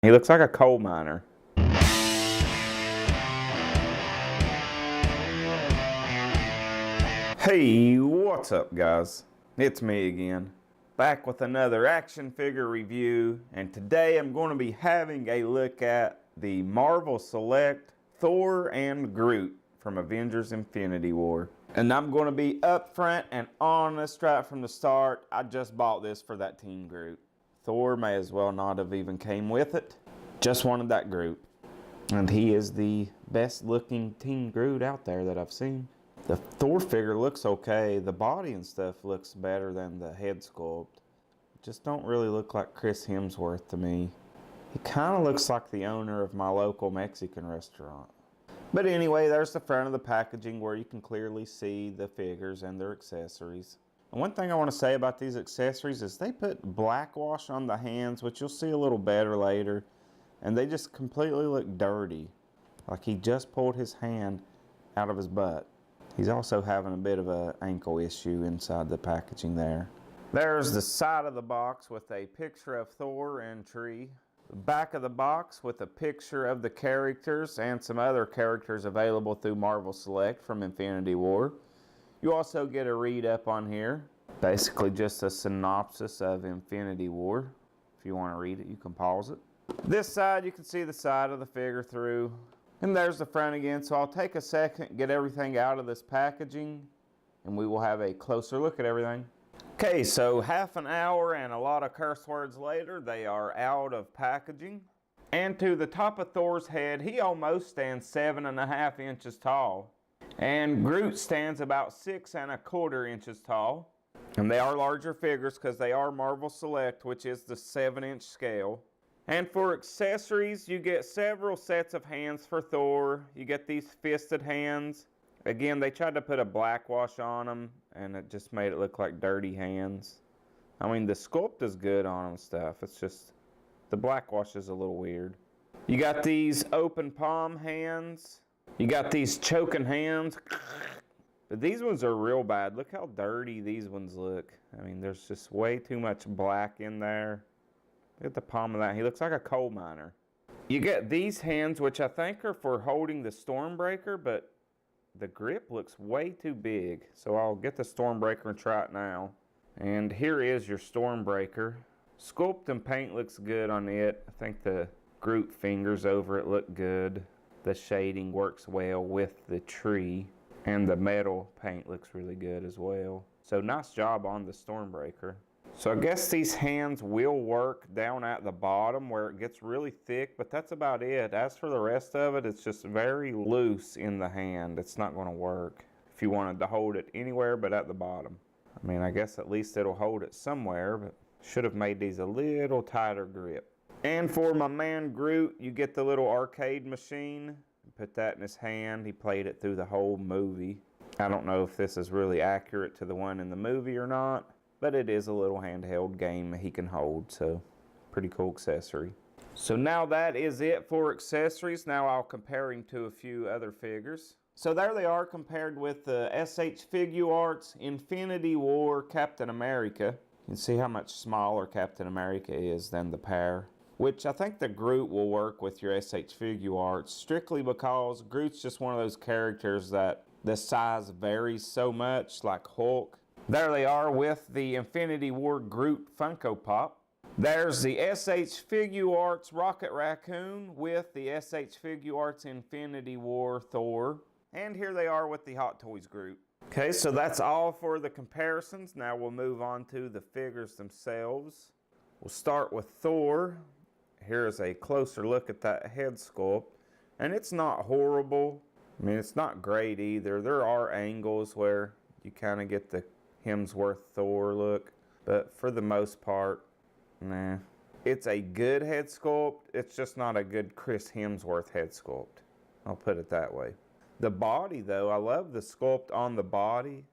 He looks like a coal miner. Hey, what's up guys? It's me again, back with another action figure review, and today I'm going to be having a look at the Marvel Select Thor and Groot from Avengers Infinity War. And I'm going to be upfront and honest right from the start. I just bought this for that Team Groot. Thor may as well not have even came with it. Just wanted that Groot. And he is the best looking Team Groot out there that I've seen. The Thor figure looks okay. The body and stuff looks better than the head sculpt. Just don't really look like Chris Hemsworth to me. He kind of looks like the owner of my local Mexican restaurant. But anyway, there's the front of the packaging where you can clearly see the figures and their accessories. And one thing I want to say about these accessories is they put black wash on the hands, which you'll see a little better later. And they just completely look dirty. Like he just pulled his hand out of his butt. He's also having a bit of an ankle issue inside the packaging there. There's the side of the box with a picture of Thor and Tree. The back of the box with a picture of the characters and some other characters available through Marvel Select from Infinity War. You also get a read up on here. Basically just a synopsis of Infinity War. If you want to read it, you can pause it. This side, you can see the side of the figure through. And there's the front again. So I'll take a second, get everything out of this packaging, and we will have a closer look at everything. Okay, so half an hour and a lot of curse words later, they are out of packaging. And to the top of Thor's head, he almost stands 7.5 inches tall. And Groot stands about 6.25 inches tall. And they are larger figures because they are Marvel Select, which is the 7-inch scale. And for accessories, you get several sets of hands for Thor. You get these fisted hands. Again, they tried to put a black wash on them, and it just made it look like dirty hands. I mean, the sculpt is good on them and stuff. It's just, the black wash is a little weird. You got these open palm hands. You got these choking hands. But these ones are real bad. Look how dirty these ones look. I mean, there's just way too much black in there. Look at the palm of that. He looks like a coal miner. You get these hands, which I think are for holding the Stormbreaker, but the grip looks way too big. So I'll get the Stormbreaker and try it now. And here is your Stormbreaker. Sculpt and paint looks good on it. I think the Groot fingers over it look good. The shading works well with the tree. And the metal paint looks really good as well. So nice job on the Stormbreaker. So I guess these hands will work down at the bottom where it gets really thick, but that's about it. As for the rest of it, it's just very loose in the hand. It's not going to work if you wanted to hold it anywhere but at the bottom. I mean, I guess at least it'll hold it somewhere, but should have made these a little tighter grip. And for my man Groot, you get the little arcade machine. Put that in his hand. He played it through the whole movie. I don't know if this is really accurate to the one in the movie or not. But it is a little handheld game he can hold, so pretty cool accessory. So now that is it for accessories. Now I'll compare him to a few other figures. So there they are compared with the SH Figuarts Infinity War Captain America. You can see how much smaller Captain America is than the pair. Which I think the Groot will work with your SH Figuarts strictly because Groot's just one of those characters that the size varies so much, like Hulk. There they are with the Infinity War Groot Funko Pop. There's the SH Figuarts Rocket Raccoon with the SH Figuarts Infinity War Thor. And here they are with the Hot Toys Groot. Okay, so that's all for the comparisons. Now we'll move on to the figures themselves. We'll start with Thor. Here's a closer look at that head sculpt. And it's not horrible. I mean, it's not great either. There are angles where you kind of get the Hemsworth Thor look, but for the most part, nah. It's a good head sculpt. It's just not a good Chris Hemsworth head sculpt. I'll put it that way. The body, though, I love the sculpt on the body.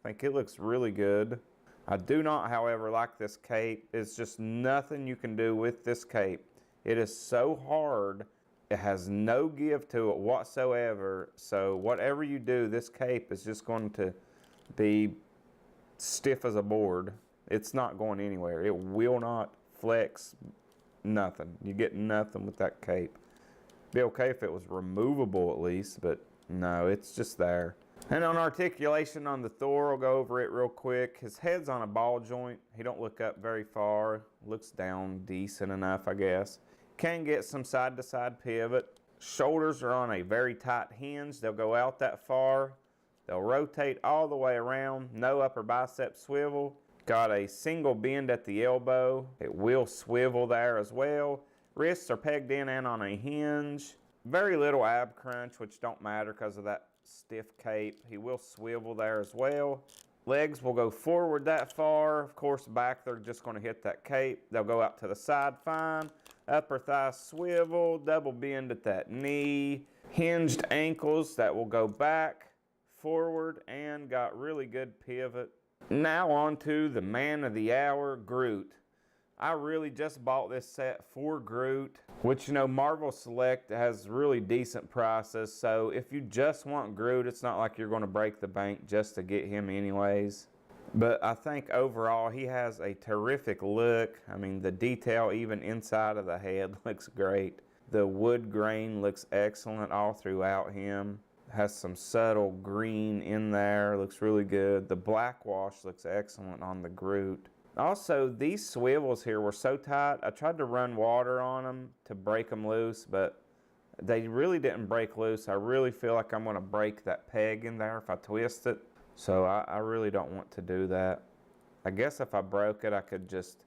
I think it looks really good. I do not, however, like this cape. It's just nothing you can do with this cape. It is so hard. It has no give to it whatsoever. So whatever you do, this cape is just going to be stiff as a board. It's not going anywhere. It will not flex nothing. You get nothing with that cape. Be okay if it was removable at least, but no, it's just there. And on articulation on the Thor, I'll go over it real quick. His head's on a ball joint. He don't look up very far. Looks down decent enough, I guess. Can get some side-to-side pivot. Shoulders are on a very tight hinge. They'll go out that far. They'll rotate all the way around. No upper bicep swivel. Got a single bend at the elbow. It will swivel there as well. Wrists are pegged in and on a hinge. Very little ab crunch, which don't matter because of that stiff cape. He will swivel there as well. Legs will go forward that far. Of course, back they're just going to hit that cape. They'll go out to the side fine. Upper thigh swivel, double bend at that knee. Hinged ankles that will go back, forward, and got really good pivot. Now on to the man of the hour, Groot. I really just bought this set for Groot, which, you know, Marvel Select has really decent prices. So if you just want Groot, it's not like you're going to break the bank just to get him anyways. But I think overall he has a terrific look. I mean, the detail even inside of the head looks great. The wood grain looks excellent all throughout him. Has some subtle green in there, looks really good. The black wash looks excellent on the Groot. Also, these swivels here were so tight, I tried to run water on them to break them loose, but they really didn't break loose. I really feel like I'm going to break that peg in there if I twist it. So I really don't want to do that. I guess if I broke it, I could just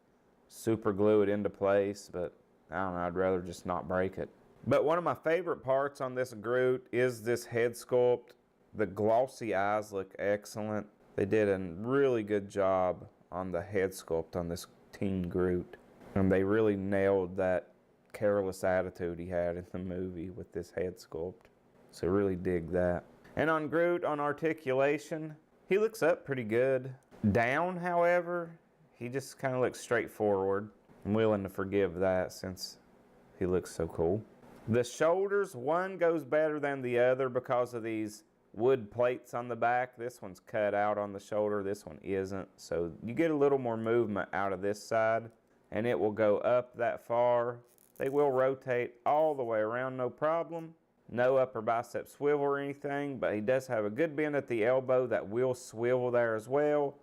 super glue it into place, but I don't know, I'd rather just not break it. But one of my favorite parts on this Groot is this head sculpt. The glossy eyes look excellent. They did a really good job on the head sculpt on this teen Groot. And they really nailed that careless attitude he had in the movie with this head sculpt. So really dig that. And on Groot, on articulation, he looks up pretty good. Down, however, he just kind of looks straightforward. I'm willing to forgive that since he looks so cool. The shoulders, one goes better than the other because of these wood plates on the back. This one's cut out on the shoulder, this one isn't. So you get a little more movement out of this side and it will go up that far. They will rotate all the way around, no problem. No upper bicep swivel or anything, but he does have a good bend at the elbow that will swivel there as well.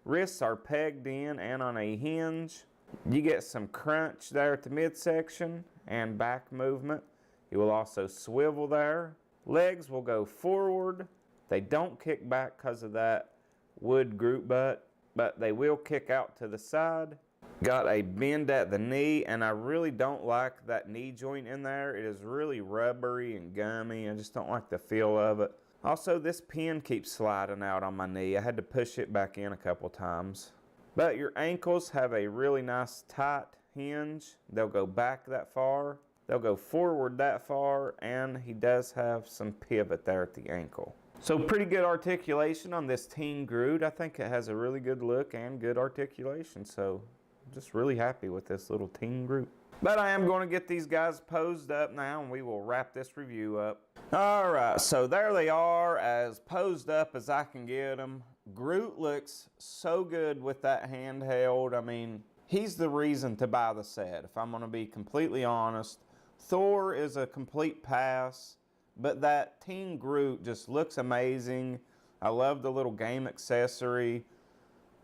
Wrists are pegged in and on a hinge. You get some crunch there at the midsection and back movement. He will also swivel there. Legs will go forward. They don't kick back because of that wood Groot butt, but they will kick out to the side. Got a bend at the knee, and I really don't like that knee joint in there. It is really rubbery and gummy. I just don't like the feel of it. Also, this pin keeps sliding out on my knee. I had to push it back in a couple times. But your ankles have a really nice tight hinge. They'll go back that far. They'll go forward that far, and he does have some pivot there at the ankle. So pretty good articulation on this teen Groot. I think it has a really good look and good articulation. So I'm just really happy with this little teen Groot. But I am going to get these guys posed up now, and we will wrap this review up. All right, so there they are, as posed up as I can get them. Groot looks so good with that handheld. I mean, he's the reason to buy the set, if I'm going to be completely honest. Thor is a complete pass, but that teen Groot just looks amazing. I love the little game accessory.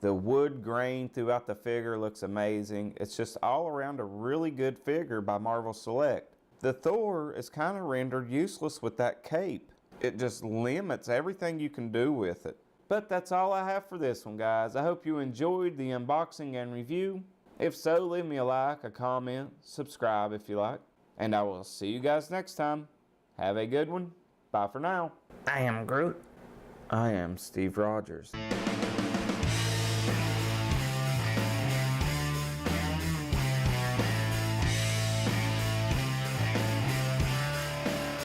The wood grain throughout the figure looks amazing. It's just all around a really good figure by Marvel Select. The Thor is kind of rendered useless with that cape. It just limits everything you can do with it. But that's all I have for this one, guys. I hope you enjoyed the unboxing and review. If so, leave me a like, a comment, subscribe if you like. And I will see you guys next time. Have a good one. Bye for now. I am Groot. I am Steve Rogers.